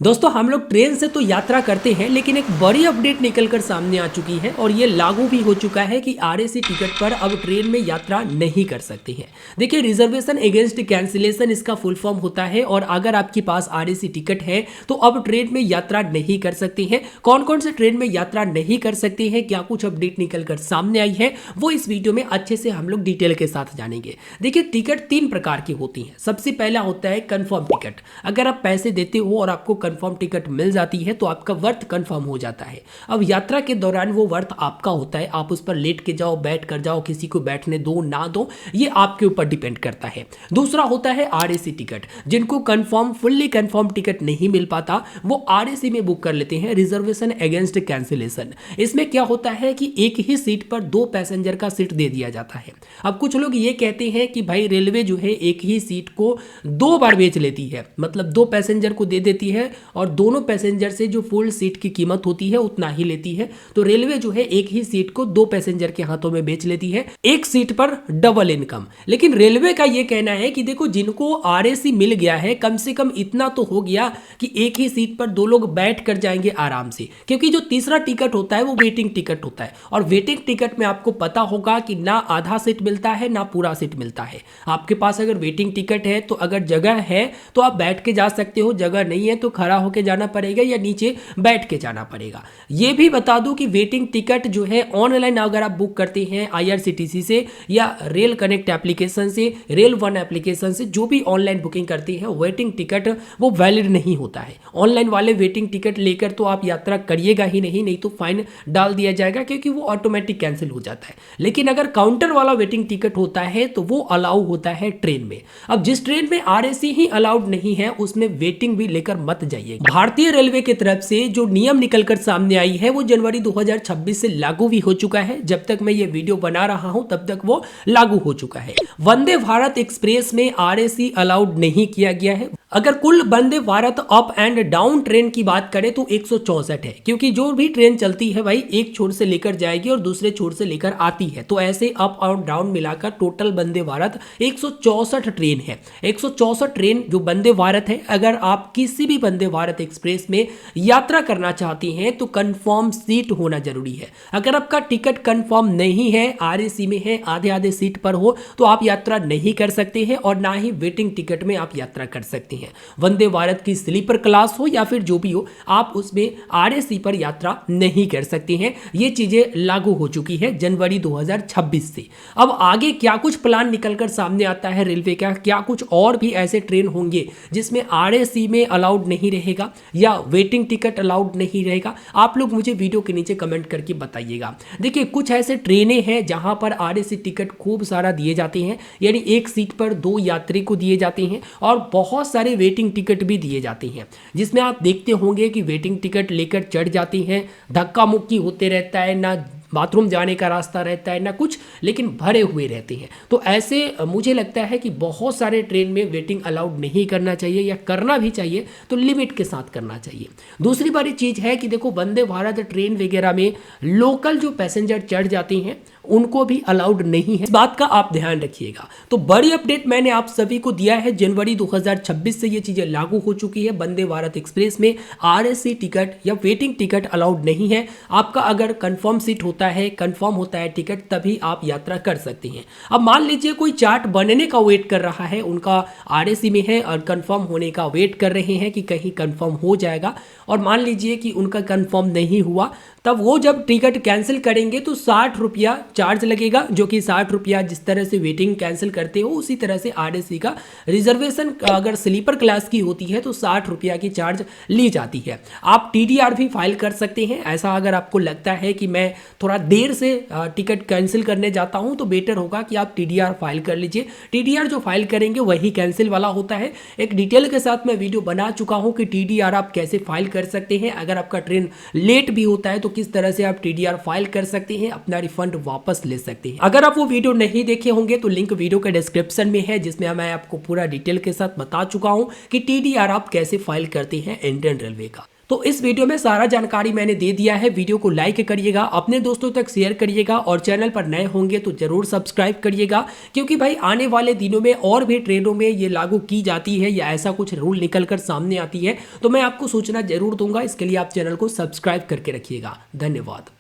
दोस्तों हम लोग ट्रेन से तो यात्रा करते हैं, लेकिन एक बड़ी अपडेट निकलकर सामने आ चुकी है और ये लागू भी हो चुका है कि आरएसी टिकट पर अब ट्रेन में यात्रा नहीं कर सकते हैं। देखिए, रिजर्वेशन अगेंस्ट कैंसिलेशन इसका फुल फॉर्म होता है और अगर आपके पास आरएसी टिकट है तो अब ट्रेन में यात्रा नहीं कर सकते हैं। कौन कौन से ट्रेन में यात्रा नहीं कर सकते हैं, क्या कुछ अपडेट निकलकर सामने आई है, वो इस वीडियो में अच्छे से हम लोग डिटेल के साथ जानेंगे। देखिए, टिकट 3 प्रकार की होती हैं। सबसे पहला होता है कंफर्म टिकट। अगर आप पैसे देते हो और आपको कंफर्म टिकट मिल जाती है तो आपका वर्थ कंफर्म हो जाता है। अब यात्रा के दौरान वो वर्थ आपका होता है, आप उस पर लेट के जाओ, बैठ कर जाओ, किसी को बैठने दो ना दो, ये आपके ऊपर डिपेंड करता है। दूसरा होता है आरएसी टिकट। जिनको कंफर्म फुल्ली कंफर्म टिकट नहीं मिल पाता वो आरएसी में बुक कर लेते हैं, रिजर्वेशन अगेंस्ट कैंसिलेशन। इसमें क्या होता है कि एक ही सीट पर 2 पैसेंजर का सीट दे दिया जाता है। अब कुछ लोग ये कहते हैं कि भाई रेलवे जो है एक ही सीट को 2 बार बेच लेती है, मतलब 2 पैसेंजर को दे देती है और दोनों पैसेंजर से जो फुल सीट की कीमत होती है उतना ही लेती है। तो रेलवे जो है एक ही सीट को 2 पैसेंजर के हाथों में बेच लेती है, एक सीट पर डबल इनकम। लेकिन रेलवे का यह कहना है कि देखो, जिनको आरएसी मिल गया है कम से कम इतना तो हो गया कि एक ही सीट पर 2 लोग बैठ कर जाएंगे आराम से, क्योंकि जो तीसरा टिकट होता है वो वेटिंग टिकट होता है और वेटिंग टिकट में आपको पता होगा कि ना आधा सीट मिलता है ना पूरा सीट मिलता है। आपके पास अगर वेटिंग टिकट है तो अगर जगह है तो आप बैठ के जा सकते हो, जगह नहीं है तो खड़ा होकर जाना पड़ेगा या नीचे बैठ के जाना पड़ेगा। ये भी बता दूं कि वेटिंग टिकट जो है ऑनलाइन अगर आप बुक करते हैं आईआरसीटीसी से या रेल कनेक्ट एप्लीकेशन से, रेल वन एप्लीकेशन से, जो भी ऑनलाइन बुकिंग करती है, वेटिंग टिकट वो वैलिड नहीं होता है। ऑनलाइन वाले वेटिंग टिकट लेकर तो आप यात्रा करिएगा ही नहीं, नहीं तो फाइन डाल दिया जाएगा क्योंकि वो ऑटोमेटिक कैंसिल हो जाता है। लेकिन अगर काउंटर वाला वेटिंग टिकट होता है तो वो अलाउ होता है ट्रेन में। अब जिस ट्रेन में आरएसी ही अलाउड नहीं है उसमें वेटिंग भी लेकर मत जाइए। भारतीय रेलवे की तरफ से जो नियम निकलकर सामने आई है वो जनवरी 2026 से लागू भी हो चुका है। जब तक मैं ये वीडियो बना रहा हूं तब तक वो लागू हो चुका है। वंदे भारत एक्सप्रेस में आरएसी अलाउड नहीं किया गया है। अगर कुल Vande Bharat up and down train की बात करें तो 164 है, क्योंकि जो भी ट्रेन चलती है भाई एक छोर से लेकर जाएगी और दूसरे छोर से लेकर आती है, तो ऐसे अप और डाउन मिलाकर टोटल वंदे भारत 164 ट्रेन है। 164 ट्रेन जो वंदे भारत है, अगर आप किसी भी वंदे भारत एक्सप्रेस में यात्रा करना चाहती हैं तो कंफर्म सीट होना जरूरी है। अगर आपका टिकट कंफर्म नहीं है, आरएसी में है, आधे आधे सीट पर हो, तो आप यात्रा नहीं कर सकते हैं और ना ही वेटिंग टिकट में आप यात्रा कर सकते हैं। वंदे भारत की स्लीपर क्लास हो या फिर जो भी हो, आप उसमें आरएसी पर यात्रा नहीं कर सकते हैं। ये चीजें लागू हो चुकी है जनवरी 2026 से। अब आगे क्या कुछ प्लान निकलकर सामने आता है रेलवे का, क्या कुछ और भी ऐसे ट्रेन होंगे जिसमें आरएसी में अलाउड नहीं रहेगा या वेटिंग टिकट अलाउड नहीं रहेगा, आप लोग मुझे वीडियो के नीचे कमेंट करके बताइएगा। देखिए, कुछ ऐसे ट्रेनें हैं जहां पर आरएसी टिकट खूब सारा दिए जाते हैं, यानी एक सीट पर 2 यात्री को दिए जाते हैं और बहुत सारे वेटिंग टिकट भी दिए जाते हैं, जिसमें आप देखते होंगे कि वेटिंग टिकट लेकर चढ़ जाती हैं, धक्का मुक्की होते रहता है, ना बाथरूम जाने का रास्ता रहता है ना कुछ, लेकिन भरे हुए रहते हैं। तो ऐसे मुझे लगता है कि बहुत सारे ट्रेन में वेटिंग अलाउड नहीं करना चाहिए, या करना भी चाहिए तो लिमिट के साथ करना चाहिए। दूसरी बड़ी चीज़ है कि देखो, वंदे भारत ट्रेन वगैरह में लोकल जो पैसेंजर चढ़ जाते हैं उनको भी अलाउड नहीं है, इस बात का आप ध्यान रखिएगा। तो बड़ी अपडेट मैंने आप सभी को दिया है, जनवरी 2026 से ये चीज़ें लागू हो चुकी है। वंदे भारत एक्सप्रेस में आरएसी टिकट या वेटिंग टिकट अलाउड नहीं है। आपका अगर कंफर्म सीट होता है, कंफर्म होता है टिकट, तभी आप यात्रा कर सकते हैं। अब मान लीजिए कोई चार्ट बनने का वेट कर रहा है, उनका आरएसी में है और कंफर्म होने का वेट कर रहे हैं कि कहीं कंफर्म हो जाएगा, और मान लीजिए कि उनका कंफर्म नहीं हुआ, तब वो जब टिकट कैंसिल करेंगे तो 60 रुपया चार्ज लगेगा, जो कि 60 रुपया जिस तरह से वेटिंग कैंसिल करते हो उसी तरह से आरएसी का रिजर्वेशन अगर स्लीपर क्लास की होती है तो 60 रुपया की चार्ज ली जाती है। आप टीडीआर भी फाइल कर सकते हैं। ऐसा अगर आपको लगता है कि मैं थोड़ा देर से टिकट कैंसिल करने जाता हूं तो बेटर होगा कि आप टीडीआर फाइल कर लीजिए। टीडीआर जो फाइल करेंगे वही कैंसिल वाला होता है। एक डिटेल के साथ मैं वीडियो बना चुका हूं कि टीडीआर आप कैसे फाइल कर सकते हैं। अगर आपका ट्रेन लेट भी होता है तो किस तरह से आप टीडीआर फाइल कर सकते हैं, अपना रिफंड वापस ले सकते हैं। अगर आप वो वीडियो नहीं देखे होंगे तो लिंक वीडियो के डिस्क्रिप्शन में है, जिसमें मैं आपको पूरा डिटेल के साथ बता चुका हूं कि टीडीआर आप कैसे फाइल करते हैं इंडियन रेलवे का। तो इस वीडियो में सारा जानकारी मैंने दे दिया है। वीडियो को लाइक करिएगा, अपने दोस्तों तक शेयर करिएगा और चैनल पर नए होंगे तो जरूर सब्सक्राइब करिएगा, क्योंकि भाई आने वाले दिनों में और भी ट्रेनों में ये लागू की जाती है या ऐसा कुछ रूल निकल कर सामने आती है तो मैं आपको सूचना जरूर दूंगा। इसके लिए आप चैनल को सब्सक्राइब करके रखिएगा। धन्यवाद।